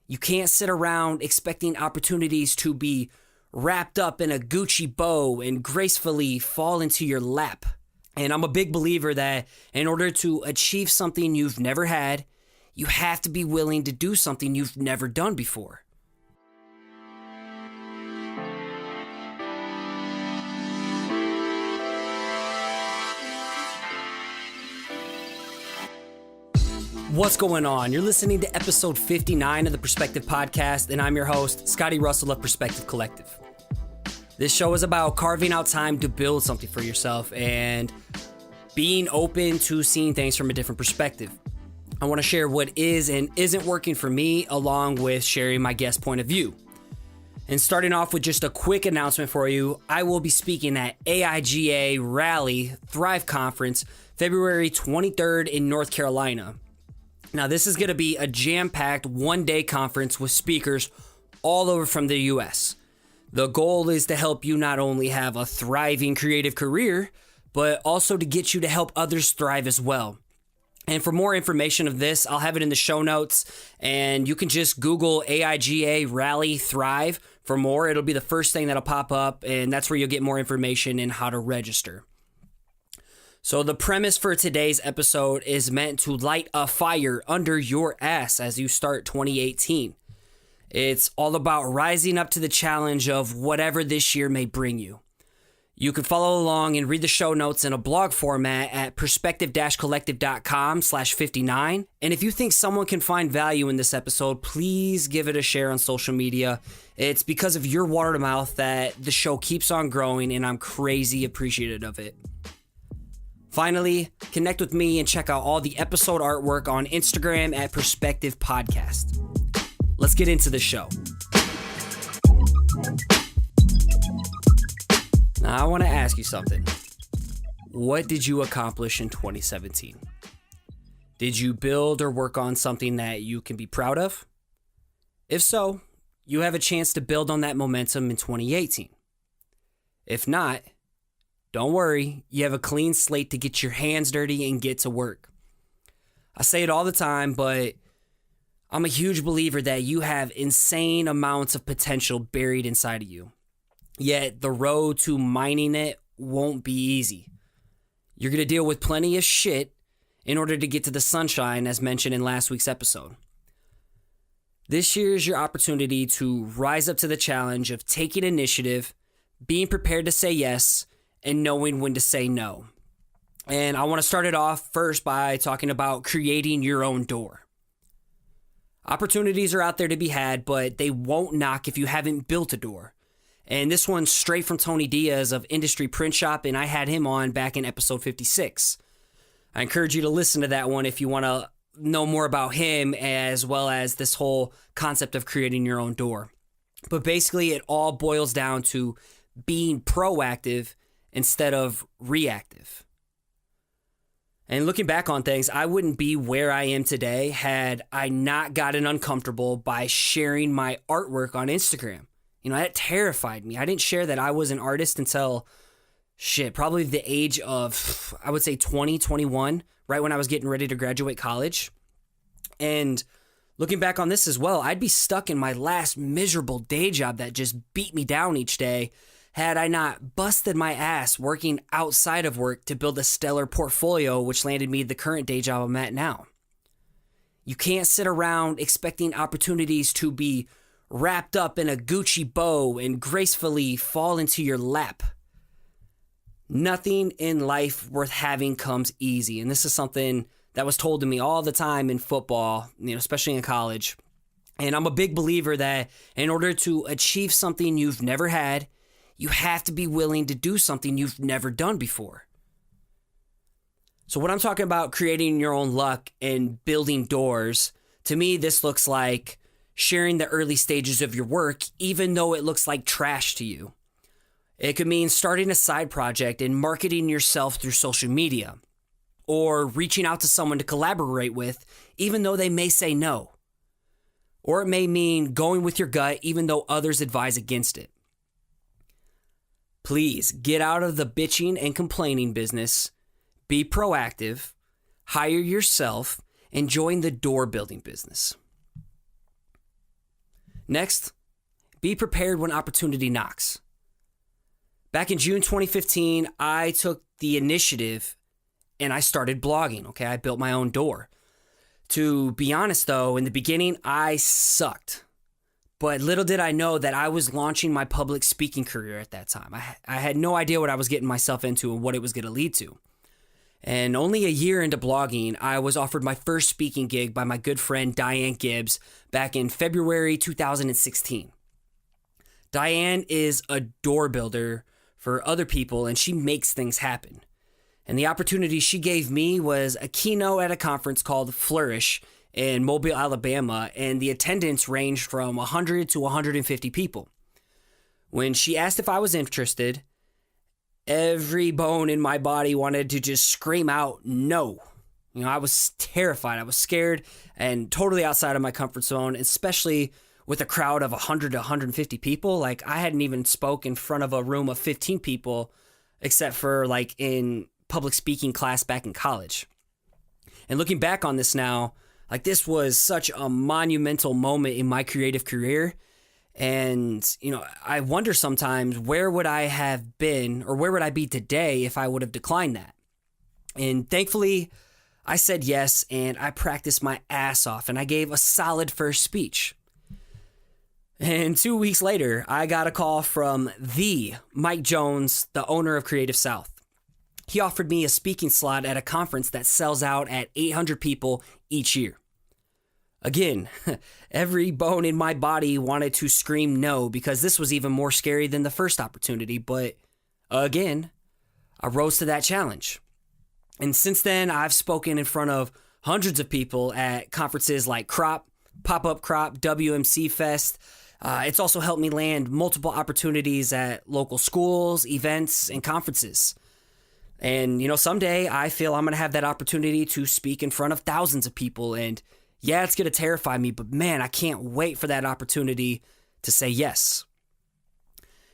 You can't sit around expecting opportunities to be wrapped up in a Gucci bow and gracefully fall into your lap. And I'm a big believer that in order to achieve something you've never had, you have to be willing to do something you've never done before. What's going on? You're listening to episode 59 of the Perspective Podcast, and I'm your host, Scotty.D.Russell of Perspective Collective. This show is about carving out time to build something for yourself and being open to seeing things from a different perspective. I want to share what is and isn't working for me, along with sharing my guest point of view. And starting off with just a quick announcement for you, I will be speaking at AIGA Rally Thrive Conference, February 23rd in North Carolina. Now, this is going to be a jam-packed one-day conference with speakers all over from the U.S. The goal is to help you not only have a thriving creative career, but also to get you to help others thrive as well. And for more information of this, I'll have it in the show notes, and you can just Google AIGA Rally Thrive for more. It'll be the first thing that'll pop up, and that's where you'll get more information and how to register. So the premise for today's episode is meant to light a fire under your ass as you start 2018. It's all about rising up to the challenge of whatever this year may bring you. You can follow along and read the show notes in a blog format at perspective-collective.com/59. And if you think someone can find value in this episode, please give it a share on social media. It's because of your word of mouth that the show keeps on growing, and I'm crazy appreciative of it. Finally, connect with me and check out all the episode artwork on Instagram at Perspective Podcast. Let's get into the show. Now, I want to ask you something. What did you accomplish in 2017? Did you build or work on something that you can be proud of? If so, you have a chance to build on that momentum in 2018. If not, don't worry, you have a clean slate to get your hands dirty and get to work. I say it all the time, but I'm a huge believer that you have insane amounts of potential buried inside of you. Yet the road to mining it won't be easy. You're going to deal with plenty of shit in order to get to the sunshine, as mentioned in last week's episode. This year is your opportunity to rise up to the challenge of taking initiative, being prepared to say yes, and knowing when to say no. And I want to start it off first by talking about creating your own door. Opportunities are out there to be had, but they won't knock if you haven't built a door. And this one's straight from Tony Diaz of Industry Print Shop, and I had him on back in episode 56. I encourage you to listen to that one if you want to know more about him, as well as this whole concept of creating your own door. But basically, it all boils down to being proactive instead of reactive. And looking back on things, I wouldn't be where I am today had I not gotten uncomfortable by sharing my artwork on Instagram. You know, that terrified me. I didn't share that I was an artist until, probably the age of, I would say 20, 21, right when I was getting ready to graduate college. And looking back on this as well, I'd be stuck in my last miserable day job that just beat me down each day had I not busted my ass working outside of work to build a stellar portfolio, which landed me the current day job I'm at now. You can't sit around expecting opportunities to be wrapped up in a Gucci bow and gracefully fall into your lap. Nothing in life worth having comes easy. And this is something that was told to me all the time in football, especially in college. And I'm a big believer that in order to achieve something you've never had, you have to be willing to do something you've never done before. So when I'm talking about creating your own luck and building doors, to me, this looks like sharing the early stages of your work, even though it looks like trash to you. It could mean starting a side project and marketing yourself through social media, or reaching out to someone to collaborate with, even though they may say no. Or it may mean going with your gut, even though others advise against it. Please get out of the bitching and complaining business, be proactive, hire yourself, and join the door building business. Next, be prepared when opportunity knocks. Back in June 2015, I took the initiative and I started blogging, okay? I built my own door. To be honest though, in the beginning, I sucked. But little did I know that I was launching my public speaking career at that time. I had no idea what I was getting myself into and what it was going to lead to. And only a year into blogging, I was offered my first speaking gig by my good friend Diane Gibbs back in February 2016. Diane is a door builder for other people, and she makes things happen. And the opportunity she gave me was a keynote at a conference called Flourish in Mobile, Alabama, and the attendance ranged from 100 to 150 people. When she asked if I was interested, every bone in my body wanted to just scream out no. I was terrified. I was scared and totally outside of my comfort zone, especially with a crowd of 100 to 150 people. Like, I hadn't even spoke in front of a room of 15 people except for like in public speaking class back in college. And looking back on this now, like, this was such a monumental moment in my creative career. And, I wonder sometimes, where would I have been, or where would I be today if I would have declined that? And thankfully, I said yes, and I practiced my ass off, and I gave a solid first speech. And 2 weeks later, I got a call from the Mike Jones, the owner of Creative South. He offered me a speaking slot at a conference that sells out at 800 people each year. Again, every bone in my body wanted to scream no, because this was even more scary than the first opportunity. But again, I rose to that challenge. And since then, I've spoken in front of hundreds of people at conferences like Crop, Pop-Up Crop, WMC Fest. It's also helped me land multiple opportunities at local schools, events, and conferences. And, someday I feel I'm going to have that opportunity to speak in front of thousands of people. And yeah, it's going to terrify me, but man, I can't wait for that opportunity to say yes.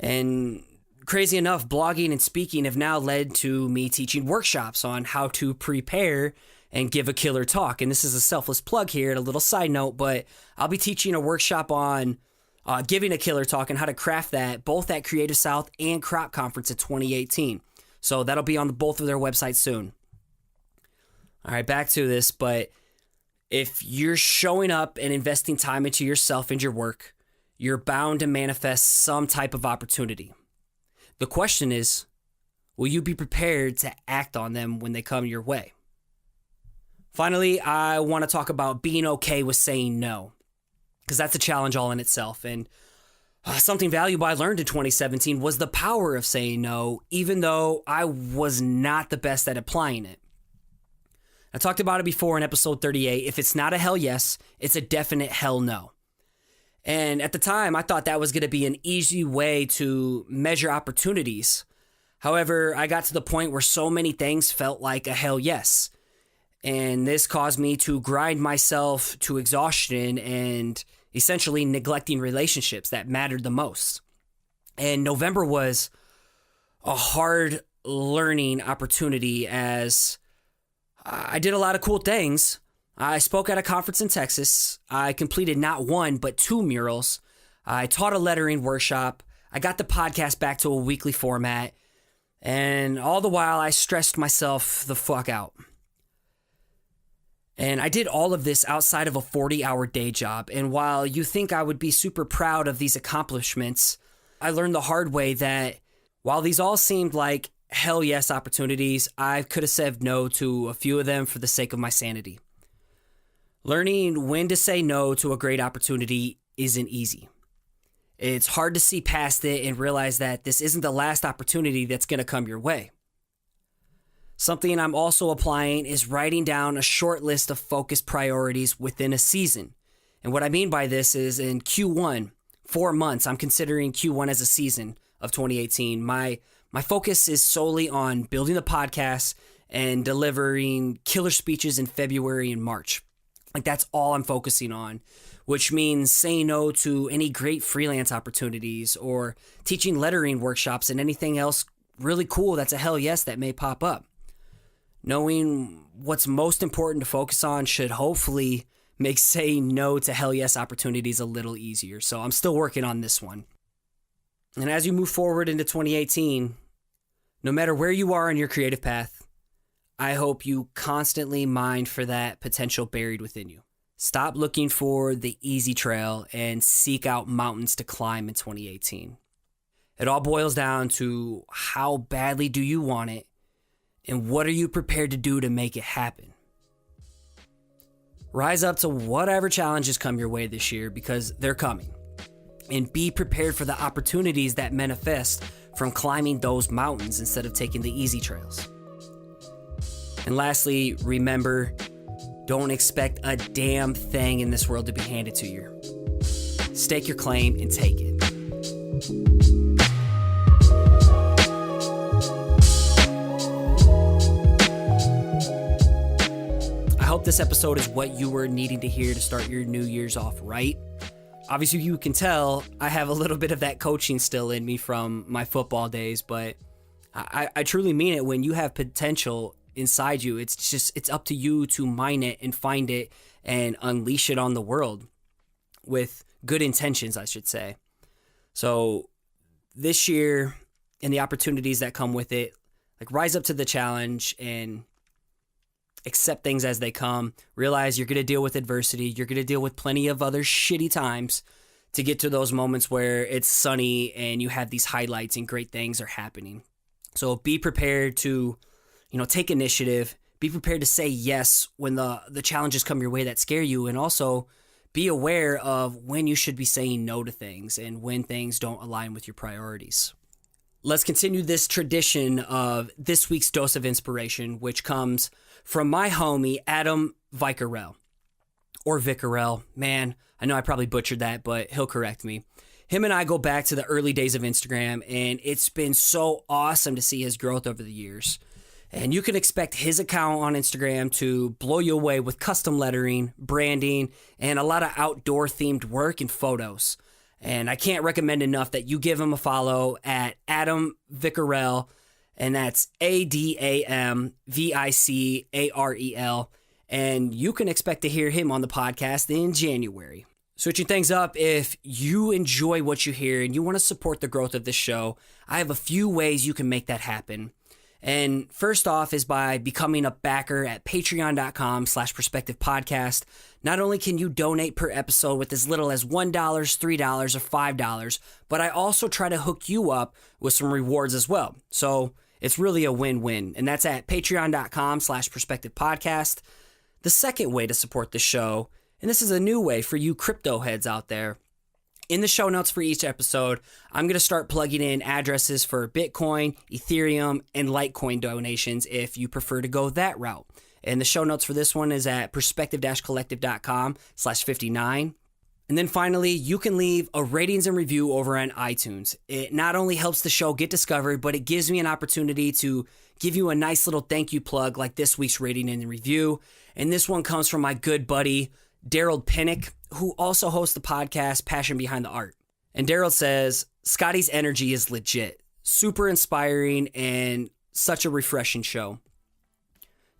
And crazy enough, blogging and speaking have now led to me teaching workshops on how to prepare and give a killer talk. And this is a selfless plug here and a little side note, but I'll be teaching a workshop on giving a killer talk and how to craft that, both at Creative South and Crop Conference in 2018. So that'll be on both of their websites soon. All right, back to this. But if you're showing up and investing time into yourself and your work, you're bound to manifest some type of opportunity. The question is, will you be prepared to act on them when they come your way? Finally, I want to talk about being okay with saying no, because that's a challenge all in itself. And something valuable I learned in 2017 was the power of saying no, even though I was not the best at applying it. I talked about it before in episode 38. If it's not a hell yes, it's a definite hell no. And at the time, I thought that was going to be an easy way to measure opportunities. However, I got to the point where so many things felt like a hell yes. And this caused me to grind myself to exhaustion and essentially neglecting relationships that mattered the most. And November was a hard learning opportunity, as I did a lot of cool things. I spoke at a conference in Texas. I completed not one, but 2 murals. I taught a lettering workshop. I got the podcast back to a weekly format. And all the while, I stressed myself the fuck out. And I did all of this outside of a 40-hour day job. And while you think I would be super proud of these accomplishments, I learned the hard way that while these all seemed like hell yes opportunities, I could have said no to a few of them for the sake of my sanity. Learning when to say no to a great opportunity isn't easy. It's hard to see past it and realize that this isn't the last opportunity that's going to come your way. Something I'm also applying is writing down a short list of focused priorities within a season. And what I mean by this is in Q1, 4 months, I'm considering Q1 as a season of 2018. My focus is solely on building the podcast and delivering killer speeches in February and March. Like, that's all I'm focusing on, which means saying no to any great freelance opportunities or teaching lettering workshops and anything else really cool that's a hell yes that may pop up. Knowing what's most important to focus on should hopefully make saying no to hell yes opportunities a little easier. So I'm still working on this one. And as you move forward into 2018, no matter where you are on your creative path, I hope you constantly mine for that potential buried within you. Stop looking for the easy trail and seek out mountains to climb in 2018. It all boils down to how badly do you want it and what are you prepared to do to make it happen. Rise up to whatever challenges come your way this year because they're coming. And be prepared for the opportunities that manifest from climbing those mountains instead of taking the easy trails. And lastly, remember, don't expect a damn thing in this world to be handed to you. Stake your claim and take it. I hope this episode is what you were needing to hear to start your New Year's off right. Obviously, you can tell I have a little bit of that coaching still in me from my football days, but I truly mean it. When you have potential inside you, it's up to you to mine it and find it and unleash it on the world with good intentions, I should say. So this year and the opportunities that come with it, like rise up to the challenge and accept things as they come. Realize you're going to deal with adversity. You're going to deal with plenty of other shitty times to get to those moments where it's sunny and you have these highlights and great things are happening. So be prepared to, take initiative. Be prepared to say yes when the challenges come your way that scare you, and also be aware of when you should be saying no to things and when things don't align with your priorities. Let's continue this tradition of this week's dose of inspiration, which comes from my homie, Adam Vicarell, or Vicarell. Man, I know I probably butchered that, but he'll correct me. Him and I go back to the early days of Instagram, and it's been so awesome to see his growth over the years. And you can expect his account on Instagram to blow you away with custom lettering, branding, and a lot of outdoor-themed work and photos. And I can't recommend enough that you give him a follow at Adam Vicarell, and that's AdamVicarel, and you can expect to hear him on the podcast in January. Switching things up, if you enjoy what you hear and you want to support the growth of this show, I have a few ways you can make that happen. And first off is by becoming a backer at patreon.com/perspectivepodcast. Not only can you donate per episode with as little as $1, $3, or $5, but I also try to hook you up with some rewards as well. So it's really a win-win. And that's at patreon.com/perspectivepodcast. The second way to support the show, and this is a new way for you crypto heads out there, in the show notes for each episode, I'm going to start plugging in addresses for Bitcoin, Ethereum, and Litecoin donations if you prefer to go that route. And the show notes for this one is at perspective-collective.com/59. And then finally, you can leave a ratings and review over on iTunes. It not only helps the show get discovered, but it gives me an opportunity to give you a nice little thank you plug like this week's rating and review. And this one comes from my good buddy, Daryl Pinnick, who also hosts the podcast Passion Behind the Art. And Daryl says, Scotty's energy is legit, super inspiring, and such a refreshing show.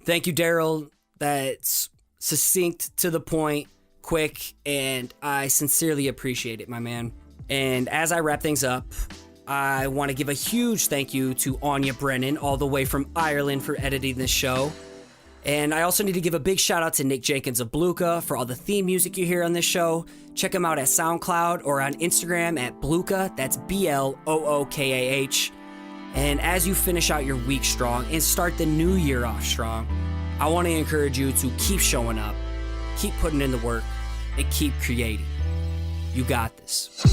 Thank you, Daryl. That's succinct, to the point, quick, and I sincerely appreciate it, my man. And as I wrap things up, I want to give a huge thank you to Áine Brennan, all the way from Ireland, for editing this show. And I also need to give a big shout out to Nick Jenkins of Blookah for all the theme music you hear on this show. Check him out at SoundCloud or on Instagram at Blookah. That's BLOOKAH. And as you finish out your week strong and start the new year off strong, I want to encourage you to keep showing up, keep putting in the work, and keep creating. You got this.